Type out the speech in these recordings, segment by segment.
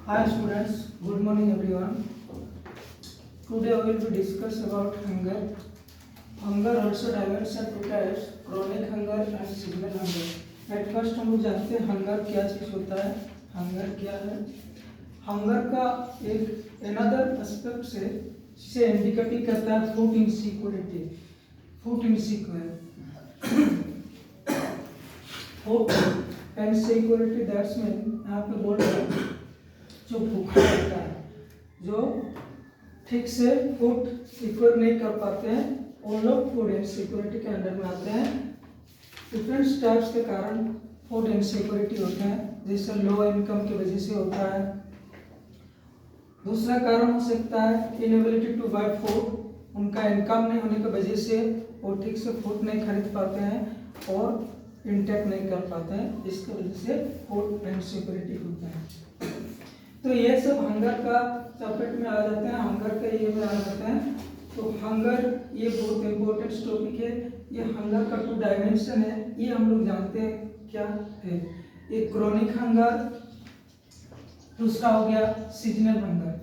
Hi students, good morning everyone. Today we will be discuss about hunger. Hunger also divides into two types: chronic hunger and seasonal hunger. At first हम लोग जानते हैं hunger क्या चीज होता है. Hunger क्या है? हंगर का एक another aspect से इंडिकेटिव करता है food insecurity. Food insecurity food insecurity that's mean यहाँ पे बोल रहे हैं जो भूखा रहता है, जो ठीक से फूड सिक्योर नहीं कर पाते हैं, वो लोग फूड इनसिक्योरिटी के अंडर में आते हैं. डिफरेंट टाइप्स के कारण फूड इनसिक्योरिटी होते हैं, जैसे लो इनकम की वजह से होता है. दूसरा कारण हो सकता है इनएबिलिटी टू बाय फूड. उनका इनकम नहीं होने की वजह से वो ठीक से फूड नहीं खरीद पाते हैं और इंटेक नहीं कर पाते हैं, इसकी वजह से फूड इनसिक्योरिटी होता है. तो ये सब हंगर का चपेट में आ जाते हैं, हंगर का ये में आ जाते हैं. तो हंगर ये बहुत इम्पोर्टेंट टॉपिक है. ये हंगर का 2 डायमेंशन है, ये हम लोग जानते हैं क्या है. एक क्रोनिक हंगर, दूसरा हो गया सीजनल हंगर.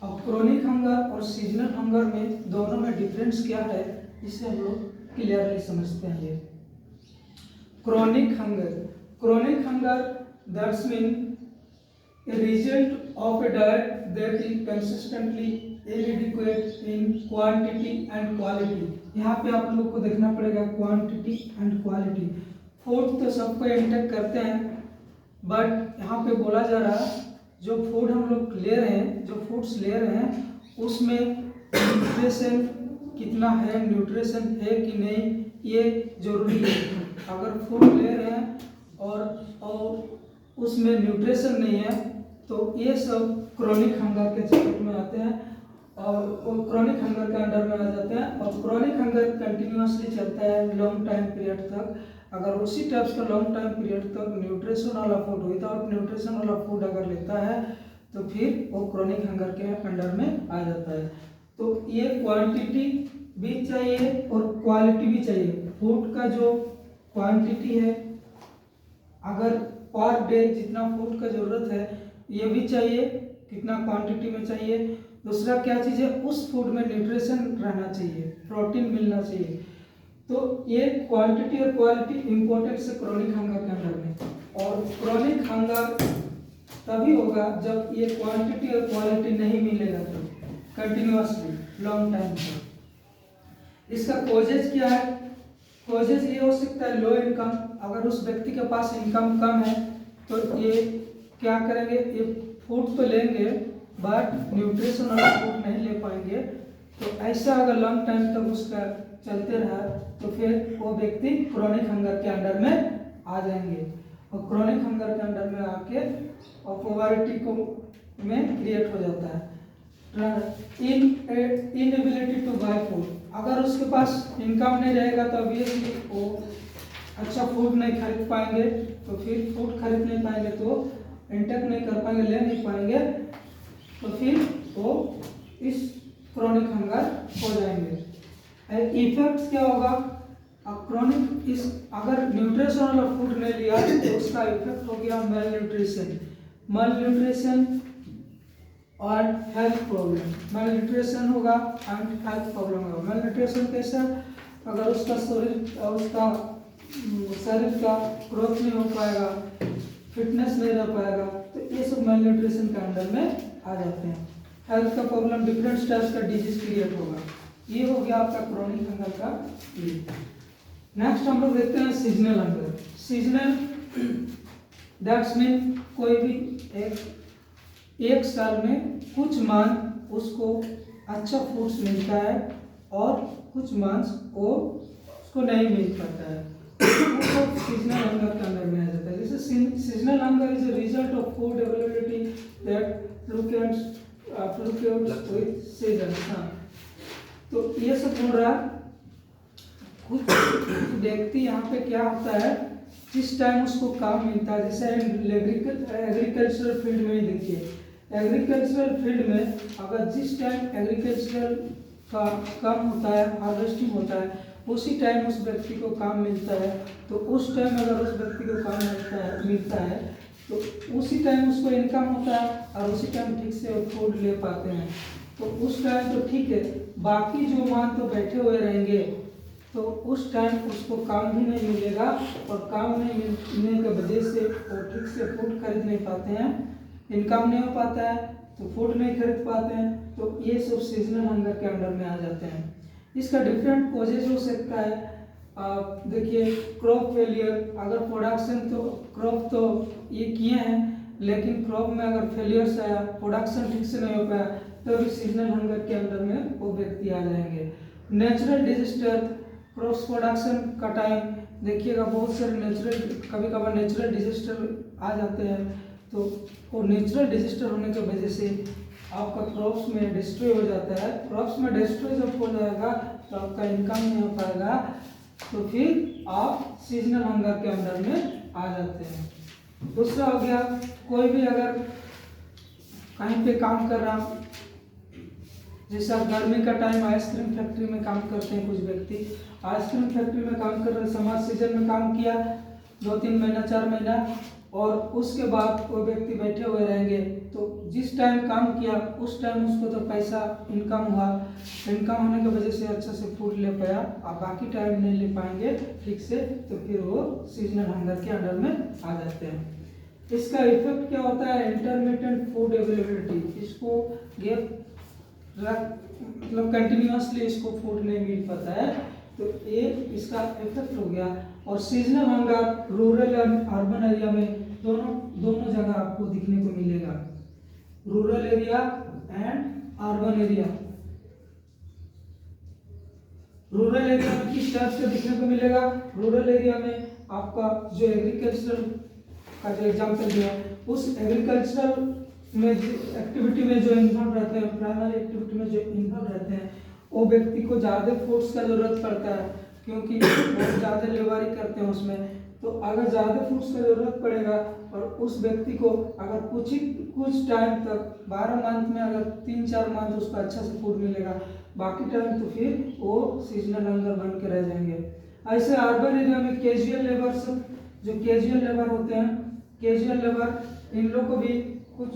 अब क्रोनिक हंगर और सीजनल हंगर में दोनों में डिफरेंस क्या है, इसे हम लोग क्लियरली समझते हैं. Chronic hunger that's mean a result of a diet that is consistently inadequate in quantity and quality. यहाँ पे आप लोगों को देखना पड़ेगा क्वांटिटी एंड क्वालिटी. फूड तो सबको इंटेक करते हैं, बट यहाँ पे बोला जा रहा है जो फूड हम लोग ले रहे हैं, जो फूड्स ले रहे हैं, उसमें न्यूट्रिशन कितना है, न्यूट्रिशन है कि नहीं, ये जरूरी है. अगर फूड ले रहे हैं और उसमें न्यूट्रिशन नहीं है तो ये सब क्रोनिक हंगर के चपेट में आते हैं और क्रोनिक हंगर के अंडर में आ जाते हैं. और क्रोनिक हंगर कंटिन्यूअसली चलता है लॉन्ग टाइम पीरियड तक. अगर उसी टाइप्स का लॉन्ग टाइम पीरियड तक न्यूट्रिशन वाला फूड, विदाउट न्यूट्रिशन वाला फूड अगर लेता है तो फिर वो क्रोनिक हंगर के अंडर में आ जाता है. तो ये क्वांटिटी भी चाहिए और क्वालिटी भी चाहिए. फूड का जो क्वांटिटी है, अगर पर डे जितना फूड का जरूरत है ये भी चाहिए, कितना क्वांटिटी में चाहिए. दूसरा क्या चीज़ है, उस फूड में न्यूट्रिशन रहना चाहिए, प्रोटीन मिलना चाहिए. तो ये क्वांटिटी और क्वालिटी इंपॉर्टेंट है क्रोनिक हंगर के अंदर में. और क्रोनिक हंगर तभी होगा जब ये क्वांटिटी और क्वालिटी नहीं मिलेगा तो कंटिन्यूअसली लॉन्ग टाइम तक. इसका कॉजेज क्या है? कॉजेज ये हो सकता है लो इनकम. अगर उस व्यक्ति के पास इनकम कम है तो ये क्या करेंगे, ये फूड तो लेंगे बट न्यूट्रिशन वाला फूड नहीं ले पाएंगे. तो ऐसा अगर लॉन्ग टाइम तक उसका चलते रहा तो फिर वो व्यक्ति क्रोनिक हंगर के अंडर में आ जाएंगे. और क्रोनिक हंगर के अंडर में आके और पोवर्टी को में क्रिएट हो जाता है. Inability to buy food. अगर उसके पास इनकम नहीं रहेगा तो ऑब्वियसली वो अच्छा फूड नहीं खरीद पाएंगे. तो फिर फूड खरीद नहीं पाएंगे तो इंटेक नहीं कर पाएंगे, ले नहीं पाएंगे, तो फिर वो इस क्रोनिक हंगर हो जाएंगे. इफेक्ट्स क्या होगा? क्रोनिक इस अगर न्यूट्रिशन वाला फूड नहीं लिया तो उसका इफेक्ट हो गया malnutrition और हेल्थ प्रॉब्लम. malnutrition होगा एंड हेल्थ प्रॉब्लम होगा. malnutrition कैसा? अगर उसका शरीर का ग्रोथ नहीं हो पाएगा, फिटनेस नहीं रह पाएगा, तो ये सब malnutrition के अंडर में आ जाते हैं. हेल्थ का प्रॉब्लम, डिफरेंट टाइप्स का डिजीज क्रिएट होगा. ये हो गया आपका क्रोनिक हंगर का. नेक्स्ट हम लोग देखते हैं seasonal hunger. Seasonal that's mean कोई भी एक साल में कुछ मंथ उसको अच्छा फूड्स मिलता है और कुछ मंथ्स वो उसको नहीं मिल पाता है, उसको सीजनल हंगर के अंदर में आ जाता है. जैसे seasonal hunger is a result of food availability that fluctuates with season. तो ये सब बोल रहा है. कुछ व्यक्ति यहाँ पे क्या होता है, जिस टाइम उसको काम मिलता है, जैसे एग्रीकल्चरल फील्ड में ही देखिए, एग्रीकल्चरल फील्ड में अगर जिस टाइम एग्रीकल्चरल का काम होता है, हार्वेस्टिंग होता है, उसी टाइम उस व्यक्ति को काम मिलता है. तो उस टाइम अगर उस व्यक्ति को काम मिलता है तो उसी टाइम उसको इनकम होता है और उसी टाइम ठीक से फूड ले पाते हैं। तो उस टाइम तो ठीक है, बाकी जो मान तो बैठे हुए रहेंगे तो उस टाइम उसको काम भी नहीं मिलेगा, और काम नहीं मिलने की वजह से वो ठीक से फूड खरीद नहीं पाते हैं, इनकम नहीं हो पाता है तो फूड नहीं खरीद पाते हैं। तो ये सब सीजनल हंगर के अंडर में आ जाते हैं। इसका डिफरेंट कॉजेज हो सकता है। आप देखिए, क्रॉप फेलियर, अगर प्रोडक्शन तो क्रॉप तो ये किए हैं लेकिन क्रॉप में अगर फेलियर्स आया, प्रोडक्शन ठीक से नहीं हो पाया, तो भी सीजनल हंगर के अंडर में वो व्यक्ति आ जाएंगे। नेचुरल डिजास्टर, क्रॉप प्रोडक्शन का टाइम देखिएगा, बहुत सारे नेचुरल, कभी कभार नेचुरल डिजास्टर आ जाते हैं, तो वो नेचुरल डिजास्टर होने की वजह से आपका क्रॉप्स में डिस्ट्रॉय हो जाता है। क्रॉप्स में डिस्ट्रॉय जब हो जाएगा तो आपका इनकम नहीं हो पाएगा, तो फिर आप सीजनल हंगर के अंडर में आ जाते हैं। दूसरा हो गया, कोई भी अगर कहीं पे काम कर रहा, जैसे आप गर्मी का टाइम आइसक्रीम फैक्ट्री में काम करते हैं, कुछ व्यक्ति आइसक्रीम फैक्ट्री में काम कर रहे, समर सीजन में काम किया 2-3 महीना 4 महीना, और उसके बाद वो व्यक्ति बैठे हुए रहेंगे, तो जिस टाइम काम किया उस टाइम उसको तो पैसा इनकम हुआ, इनकम होने की वजह से अच्छा से फूड ले पाया, और बाकी टाइम नहीं ले पाएंगे ठीक से, तो फिर वो सीजनल हंगर के अंडर में आ जाते हैं। इसका इफेक्ट क्या होता है, इंटरमिटेंट फूड अवेलेबिलिटी, इसको गैप मतलब कंटिन्यूअसली इसको फूड नहीं मिल पाता है, तो ये इसका इफेक्ट हो गया। और seasonal hunger rural and urban area में दोनों जगह आपको दिखने को मिलेगा, rural area and urban area. Rural area में किस टाइप से दिखने को मिलेगा, रूरल एरिया में आपका जो एग्रीकल्चरल का जो एग्जाम्पल दिया, उस एग्रीकल्चरल में एक्टिविटी में जो इन्वॉल्व रहते हैं, प्राइमरी एक्टिविटी में जो इन्वॉल्व रहते हैं, वो व्यक्ति को ज़्यादा फोर्स का जरूरत पड़ता है, क्योंकि बहुत ज़्यादा लेबारी करते हैं उसमें। तो अगर ज़्यादा फोर्स का जरूरत पड़ेगा और उस व्यक्ति को अगर कुछ टाइम तक 12 मंथ में अगर 3-4 मंथ उसको अच्छा से फूड मिलेगा, बाकी टाइम तो फिर वो सीजनल हंगर बन के रह जाएंगे। ऐसे अर्बन एरिया में कैजुअल लेबर, जो कैजुअल लेबर होते हैं, कैजुअल लेबर, इन लोग को भी कुछ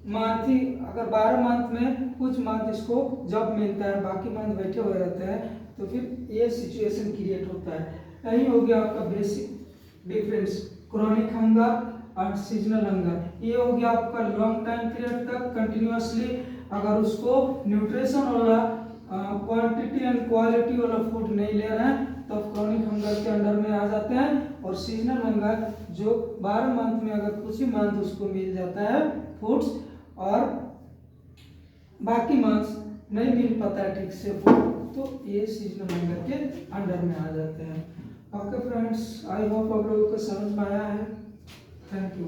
मंथ ही, अगर 12 मंथ में कुछ मंथ इसको जॉब मिलता है, बाकी मंथ बैठे हुए रहते हैं, तो फिर ये सिचुएशन क्रिएट होता है। यही हो गया आपका बेसिक डिफरेंस, क्रोनिक हंगर और सीजनल हंगर। ये हो गया आपका लॉन्ग टाइम पीरियड तक कंटिन्यूअसली अगर उसको न्यूट्रिशन वाला क्वांटिटी एंड क्वालिटी वाला फूड नहीं ले रहे हैं, तो क्रोनिक हंगर के अंडर में आ जाते हैं। और सीजनल हंगर जो 12 मंथ में अगर कुछ ही मंथ उसको मिल जाता है फूड्स, और बाकी मंथ्स नहीं मिल पाता है ठीक से फूड, तो ये सीजनल हंगर के अंडर में आ जाते हैं। ओके फ्रेंड्स, आई होप आप लोगों को समझ में आया है। Thank you.